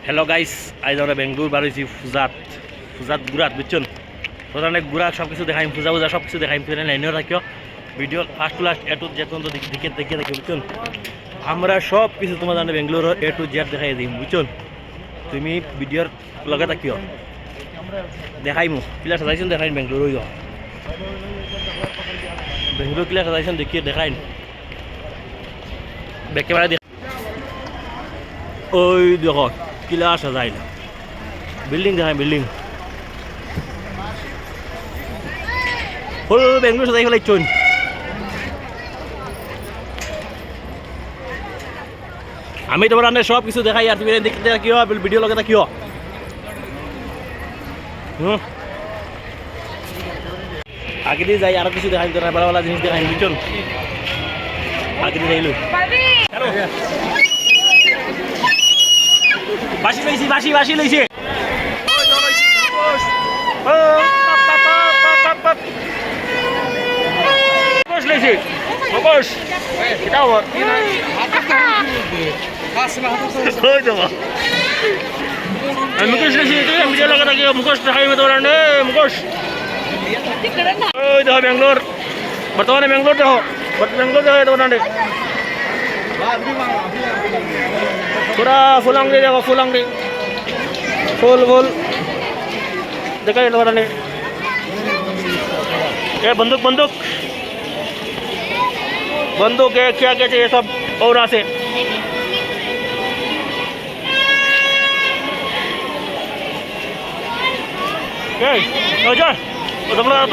Hello guys, আজ আমরা বেঙ্গলোর বার হয়েছি ফুজাত গুড়াত বুঝছেন। প্রধানে গুড়া সব কিছু দেখাইম, পূজা সব কিছু দেখাইম। ফিরে লাইনেও রাখিও, video first to last A to Z পর্যন্ত দেখিয়ে রাখি বুঝছেন। আমরা সব কিছু তোমার জানে বেঙ্গলোর এ টু জেড দেখাই দিই বুঝছেন। তুমি ভিডিওর লগে থাকিও, দেখাইমু কিলা সাজাইছেন দেখাইন বেঙ্গলোর হইও। বেঙ্গলোর কিলা সাজাইছেন দেখিয়ে দেখাইন একেবারে। ওই দেখো কিলা সাজাইল, বিল্ডিং দেখাই বিল্ডিং ফুল বেঙ্গলোর সাজাই ফেলাইছুন। আমি তোমার রান্নার সব কিছু দেখাই, আর তুমি দেখতে থাকিও, ভিডিও লগে থাকিও। আগে দিয়ে যাই, আরো কিছু দেখাই, তোরা বড় জিনিস দেখাই বুঝছেন। আগে দিয়ে যাইলো বাসি লইছি, বাসি লইছে। মুখোশ ভিডিও লাগা থাকে, মুখোশ দেখাই তোমার মুখোশ। ওই দেখো বেঙ্গলোর, বর্তমানে বেঙ্গলোর দেখো, বেঙ্গলোর দেখো তোমার पूरा फुल अंगड़ी देखो, फुल अंगड़ी फुल देखा ने ये बंदूक बंदूक बंदूक है, क्या कहते हैं सब और से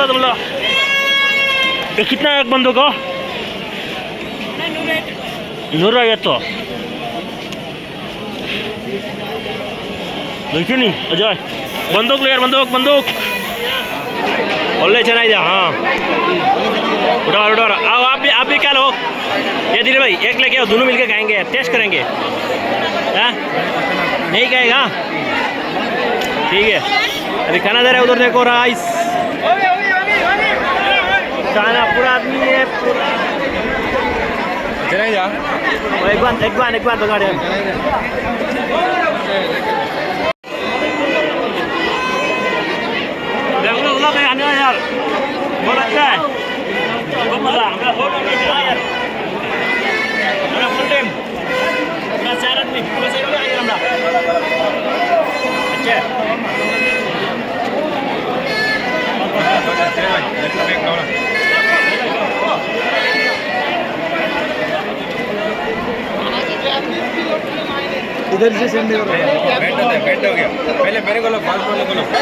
तुमला ये कितना एक बंदूक हो? नूरा ये तो देखिए नहीं अजय, बंदूक ले यार, बंदूक ओले चलाई जा। हाँ उड़ा आओ, आप भी क्या लो ये धीरे भाई, एक लेके आओ, दोनों मिलके खाएंगे, टेस्ट करेंगे। हाँ नहीं खाएगा, ठीक है। अभी खाना दे रहे उधर देखो, राइस खाना पूरा आदमी है पूरा। एक बार तो गाड़ी यार बहुत अच्छा है, बहुत मजा। हमारा होटल में यार हमारा फुल टाइम पूरा 4 आदमी पूरा सही हो गया हमरा। अच्छा इधर से सेंड करो, बैठ हो गया पहले मेरे को लो, फास्ट बोलो।